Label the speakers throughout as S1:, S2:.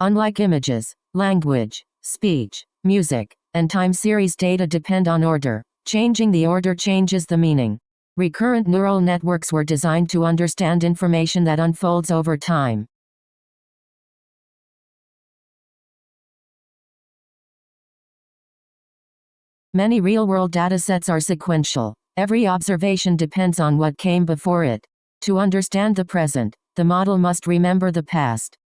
S1: Unlike images, language, speech, music, and time series data depend on order. Changing the order changes the meaning. Recurrent neural networks were designed to understand information that unfolds over time. Many real-world datasets are sequential. Every observation depends on what came before it. To understand the present, the model must remember the past.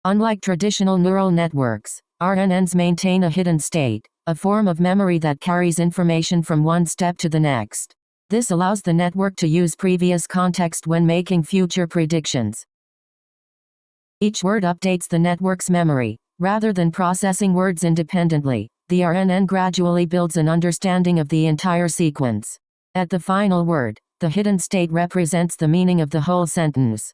S1: Unlike traditional neural networks, RNNs maintain a hidden state, a form of memory that carries information from one step to the next. This allows the network to use previous context when making future predictions. Each word updates the network's memory. Rather than processing words independently, the RNN gradually builds an understanding of the entire sequence. At the final word, the hidden state represents the meaning of the whole sentence.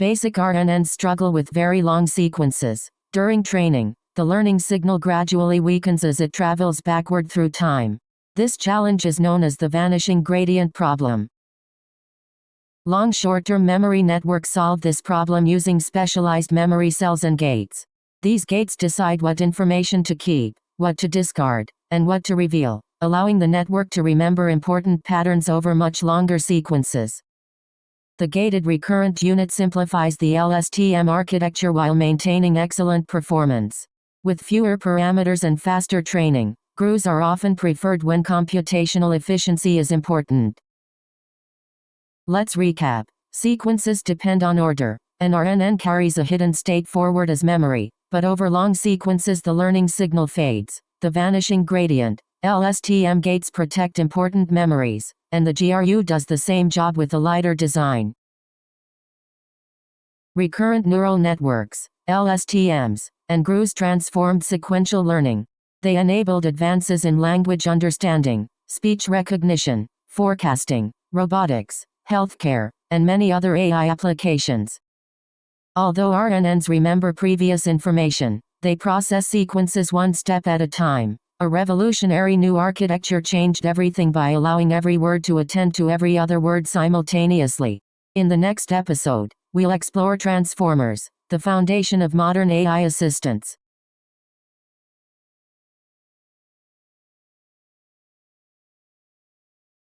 S1: Basic RNNs struggle with very long sequences. During training, the learning signal gradually weakens as it travels backward through time. This challenge is known as the vanishing gradient problem. Long short-term memory networks solve this problem using specialized memory cells and gates. These gates decide what information to keep, what to discard, and what to reveal, allowing the network to remember important patterns over much longer sequences. The gated recurrent unit simplifies the LSTM architecture while maintaining excellent performance. With fewer parameters and faster training, GRUs are often preferred when computational efficiency is important. Let's recap. Sequences depend on order. An RNN carries a hidden state forward as memory, but over long sequences the learning signal fades. The vanishing gradient. LSTM gates protect important memories, and the GRU does the same job with a lighter design. Recurrent neural networks, LSTMs, and GRUs transformed sequential learning. They enabled advances in language understanding, speech recognition, forecasting, robotics, healthcare, and many other AI applications. Although RNNs remember previous information, they process sequences one step at a time. A revolutionary new architecture changed everything by allowing every word to attend to every other word simultaneously. In the next episode, we'll explore transformers, the foundation of modern AI assistants.